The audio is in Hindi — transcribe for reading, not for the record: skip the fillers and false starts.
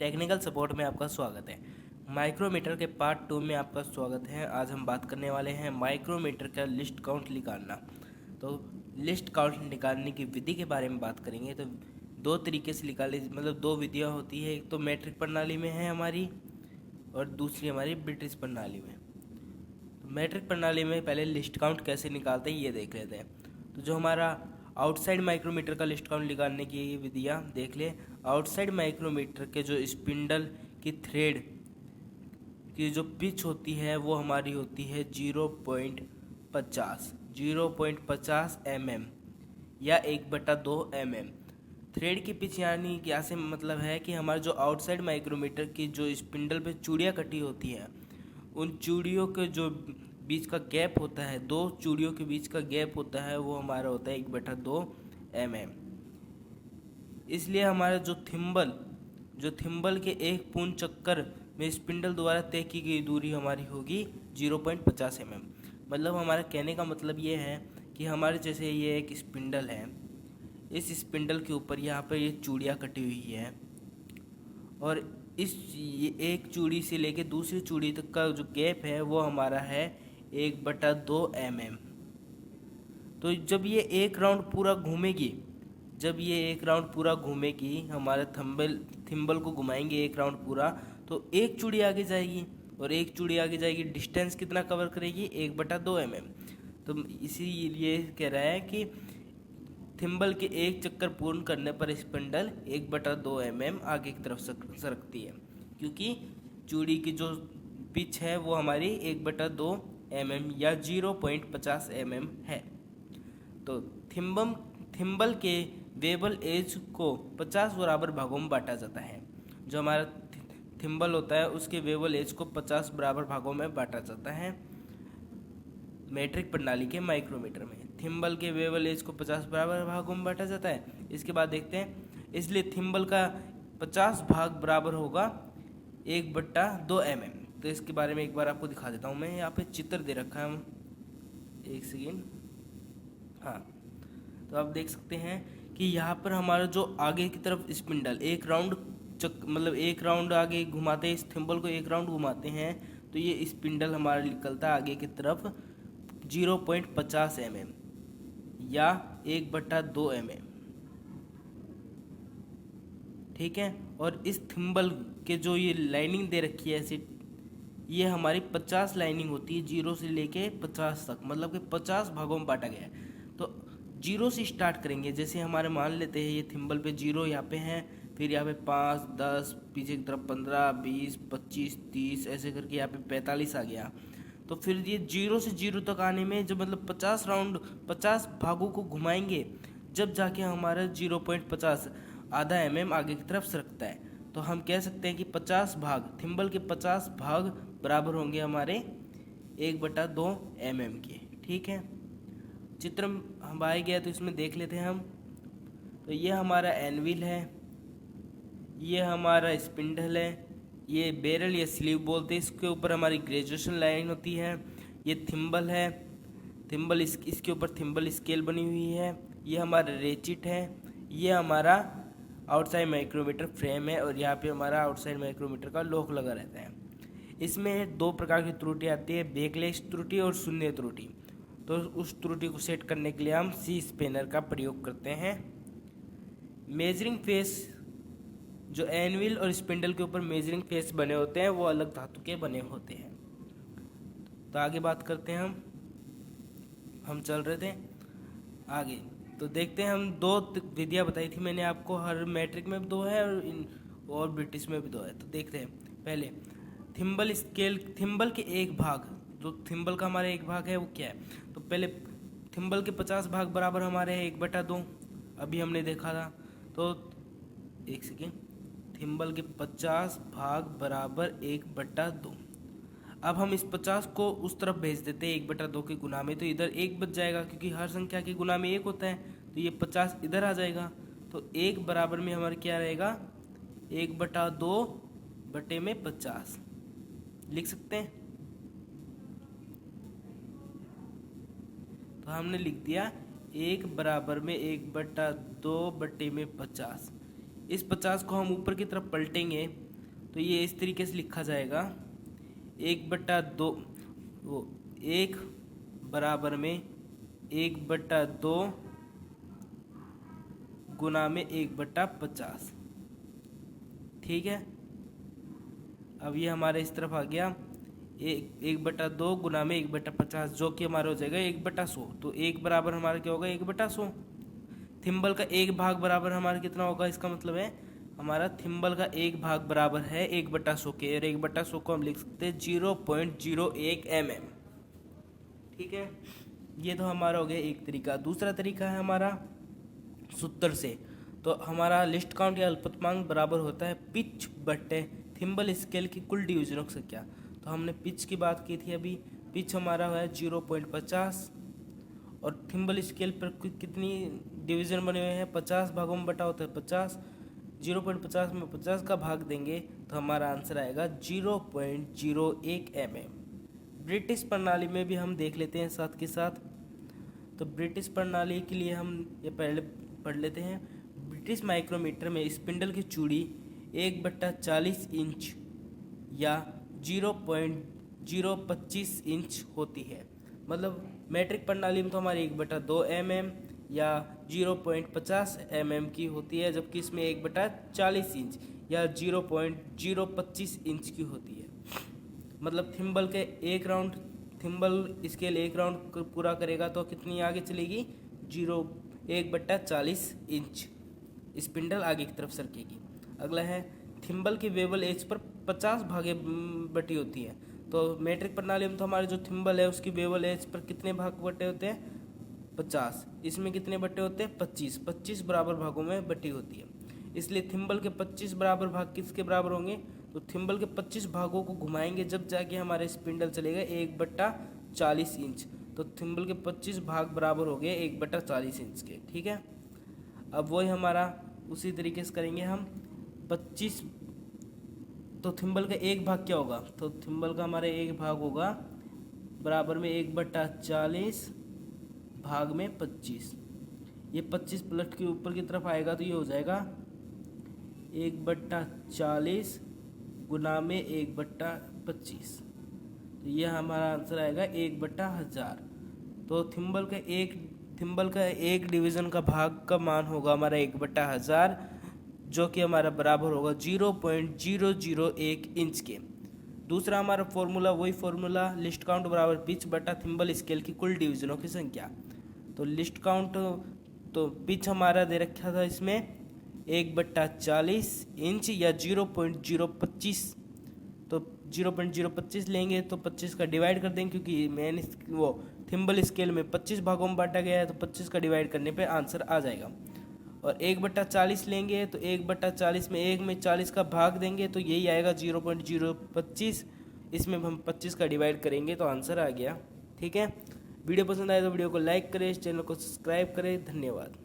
टेक्निकल सपोर्ट में आपका स्वागत है। माइक्रोमीटर के पार्ट 2 में आपका स्वागत है। आज हम बात करने वाले हैं माइक्रोमीटर का लिस्ट काउंट निकालना। तो लिस्ट काउंट निकालने की विधि के बारे में बात करेंगे। तो दो तरीके से निकाले, मतलब दो विधियाँ होती है। एक तो मैट्रिक प्रणाली में है हमारी, और दूसरी हमारी ब्रिटिश प्रणाली में। तो मैट्रिक प्रणाली में पहले लिस्ट काउंट कैसे निकालते हैं ये देख लेते हैं। तो जो हमारा आउटसाइड माइक्रोमीटर का लिस्ट काउंट निकालने की विधियाँ देख ले। आउटसाइड माइक्रोमीटर के जो स्पिंडल की थ्रेड की जो पिच होती है वो हमारी होती है 0.50 mm या 1/2 mm। थ्रेड की पिच यानी क्या से मतलब है कि हमारा जो आउटसाइड माइक्रोमीटर की जो स्पिंडल पे चूड़ियाँ कटी होती हैं, उन चूड़ियों के जो बीच का गैप होता है, दो चूड़ियों के बीच का गैप होता है, वो हमारा होता है 1/2 mm। इसलिए हमारा जो थिम्बल के एक पूर्ण चक्कर में स्पिंडल द्वारा तय की गई दूरी हमारी होगी 0.50 mm। मतलब हमारा कहने का मतलब ये है कि हमारे जैसे ये एक स्पिंडल है, इस स्पिंडल के ऊपर यहाँ पर ये चूड़ियाँ कटी हुई है, और ये एक चूड़ी से लेके दूसरी चूड़ी तक का जो गैप है वो हमारा है 1/2 mm। तो जब ये एक राउंड पूरा घूमेगी, हमारे थिम्बल को घुमाएंगे एक राउंड पूरा, तो एक चूड़ी आगे जाएगी, और एक चूड़ी आगे जाएगी, डिस्टेंस कितना कवर करेगी 1/2 mm। तो इसीलिए कह रहा है कि थिम्बल के एक चक्कर पूर्ण करने पर स्पिंडल 1/2 mm आगे की तरफ सरकती है, क्योंकि चूड़ी की जो पिच है वो हमारी 1/2 mm या 0.50 mm है। तो थिम्बल के वेबल एज को 50 बराबर भागों में बांटा जाता है। जो हमारा थिम्बल होता है उसके वेबल एज को 50 बराबर भागों में बांटा जाता है मैट्रिक प्रणाली के माइक्रोमीटर में। थिम्बल के वेबल एज को 50 बराबर भागों में बांटा जाता है। इसके बाद देखते हैं, इसलिए थिम्बल का 50 भाग बराबर होगा 1/2 mm। तो इसके बारे में एक बार आपको दिखा देता हूँ। मैं यहाँ पे चित्र दे रखा है, एक सेकेंड। हाँ, तो आप देख सकते हैं कि यहाँ पर हमारा जो आगे की तरफ स्पिंडल एक राउंड आगे घुमाते हैं, इस थिम्बल को एक राउंड घुमाते हैं, तो ये स्पिंडल हमारा निकलता है आगे की तरफ 0.50 mm या 1/2 mm। ठीक है, और इस थिम्बल के जो ये लाइनिंग दे रखी है ऐसे, ये हमारी 50 लाइनिंग होती है, 0 से लेके 50 तक, मतलब कि 50 भागों में बांटा गया है। तो 0 से स्टार्ट करेंगे। जैसे हमारे मान लेते हैं ये थिम्बल पे 0 यहाँ पे हैं, फिर यहाँ पे 5, 10, पीछे की तरफ 15, 20, 25, 30, ऐसे करके यहाँ पे 45 आ गया। तो फिर ये 0 से 0 तक आने में जब मतलब 50 भागों को घुमाएंगे, जब जाके हमारा 0.50 आधा mm आगे की तरफ सरकता है। तो हम कह सकते हैं कि 50 भाग, थिम्बल के 50 भाग बराबर होंगे हमारे 1/2 mm के। ठीक है, चित्र हम आ गया, तो इसमें देख लेते हैं हम। तो ये हमारा एनविल है, ये हमारा स्पिंडल है, ये बैरल या स्लीव बोलते हैं, इसके ऊपर हमारी ग्रेजुएशन लाइन होती है। ये थिम्बल है, इसके ऊपर थिम्बल स्केल बनी हुई है। ये हमारा रेचिट है, ये हमारा आउटसाइड माइक्रोमीटर फ्रेम है, और यहाँ पे हमारा आउटसाइड माइक्रोमीटर का लॉक लगा रहता है। इसमें दो प्रकार की त्रुटि आती है, बैकलैश त्रुटि और शून्य त्रुटि। तो उस त्रुटि को सेट करने के लिए हम सी स्पेनर का प्रयोग करते हैं। मेजरिंग फेस, जो एनविल और स्पिंडल के ऊपर मेजरिंग फेस बने होते हैं वो अलग धातु के बने होते हैं। तो आगे बात करते हैं हम चल रहे थे आगे। तो देखते हैं, हम दो विधियाँ बताई थी मैंने आपको, हर मैट्रिक में भी दो है और ब्रिटिश में भी दो है। तो देखते हैं पहले थिम्बल के एक भाग, जो थिम्बल का हमारा एक भाग है वो क्या है। तो पहले थिम्बल के 50 भाग बराबर हमारे हैं 1/2, अभी हमने देखा था। तो एक सेकेंड, थिम्बल के 50 भाग बराबर 1/2। अब हम इस 50 को उस तरफ भेज देते हैं 1/2 के गुना में, तो इधर 1 बच जाएगा, क्योंकि हर संख्या के गुना में 1 होता है। तो ये 50 इधर आ जाएगा, तो 1 बराबर में हमारा क्या रहेगा 1/2 बटे में 50 लिख सकते हैं। तो हमने लिख दिया 1 बराबर में 1/2 बटे में 50। इस 50 को हम ऊपर की तरफ पलटेंगे तो ये इस तरीके से लिखा जाएगा, 1/2 वो 1 बराबर में 1/2 गुना में 1/50। ठीक है, अब ये हमारे इस तरफ आ गया 1/2 गुना में 1/50, जो कि हमारा हो जाएगा 1/100। तो 1 बराबर हमारा क्या होगा, 1/100। थिम्बल का 1 भाग बराबर हमारा कितना होगा, इसका मतलब है हमारा थिम्बल का 1 भाग बराबर है 1/100 के, और 1/100 को हम लिख सकते हैं 0.01 mm। ठीक है, ये तो हमारा हो गया एक तरीका। दूसरा तरीका है हमारा सूत्र से। तो हमारा लिस्ट काउंट या अल्पतमांक बराबर होता है पिच बट्टे थिम्बल स्केल की कुल डिवीजनों की संख्या। तो हमने पिच की बात की थी अभी, पिच हमारा है 0.50, और थिम्बल स्केल पर कितनी डिवीज़न बने हुए हैं, 50 भागों में बटा होता है 50। 0.50 में 50 का भाग देंगे तो हमारा आंसर आएगा 0.01 mm। ब्रिटिश प्रणाली में भी हम देख लेते हैं साथ के साथ। तो ब्रिटिश प्रणाली के लिए हम ये पहले पढ़ लेते हैं। ब्रिटिश माइक्रोमीटर में स्पिंडल की चूड़ी 1/40 इंच या 0.025 इंच होती है। मतलब मैट्रिक प्रणाली में तो हमारी 1/2 mm या 0.50 mm की होती है, जबकि इसमें 1/40 इंच या 0.025 इंच की होती है। मतलब थिम्बल के एक राउंड, थिम्बल स्केल एक राउंड पूरा करेगा तो कितनी आगे चलेगी, 1/40 इंच स्पिंडल आगे की तरफ सरकेगी। अगला है थिम्बल की वेबल एज पर 50 भागे बटी होती है। तो मैट्रिक प्रणाली में तो हमारे जो थिम्बल है उसकी वेबल एज पर कितने भाग बटे होते हैं, 50। इसमें कितने बटे होते हैं, 25 बराबर भागों में बटी होती है। इसलिए थिम्बल के 25 बराबर भाग किसके बराबर होंगे, तो थिम्बल के 25 भागों को घुमाएंगे जब जाके हमारे स्पिंडल चलेगा 1/40 इंच। तो थिम्बल के 25 भाग बराबर हो गए 1/40 इंच के। ठीक है, अब वही हमारा उसी तरीके से करेंगे हम 25। तो थिम्बल का एक भाग क्या होगा, तो थिम्बल का हमारे एक भाग होगा बराबर में 1/40 भाग में 25। ये 25 पलट के ऊपर की तरफ आएगा तो ये हो जाएगा 1/40 गुना में 1/25। तो ये हमारा आंसर आएगा 1/1000। तो थिम्बल का एक डिवीज़न का भाग का मान होगा हमारा 1/1000, जो कि हमारा बराबर होगा 0.001 इंच के। दूसरा हमारा फॉर्मूला वही फॉर्मूला, लिस्ट काउंट बराबर पिच बटा थिम्बल स्केल की कुल डिवीज़नों की संख्या। तो लिस्ट काउंट, तो पिच हमारा दे रखा था इसमें 1/40 इंच या 0.025। तो 0.025 लेंगे तो 25 का डिवाइड कर देंगे, क्योंकि मैंने वो थिम्बल स्केल में 25 भागों में बांटा गया है, तो 25 का डिवाइड करने पे आंसर आ जाएगा। और 1/40 लेंगे तो 1/40 में 1 में 40 का भाग देंगे तो यही आएगा 0.025। इसमें हम 25 का डिवाइड करेंगे तो आंसर आ गया। ठीक है, वीडियो पसंद आए तो वीडियो को लाइक करें, इस चैनल को सब्सक्राइब करें। धन्यवाद।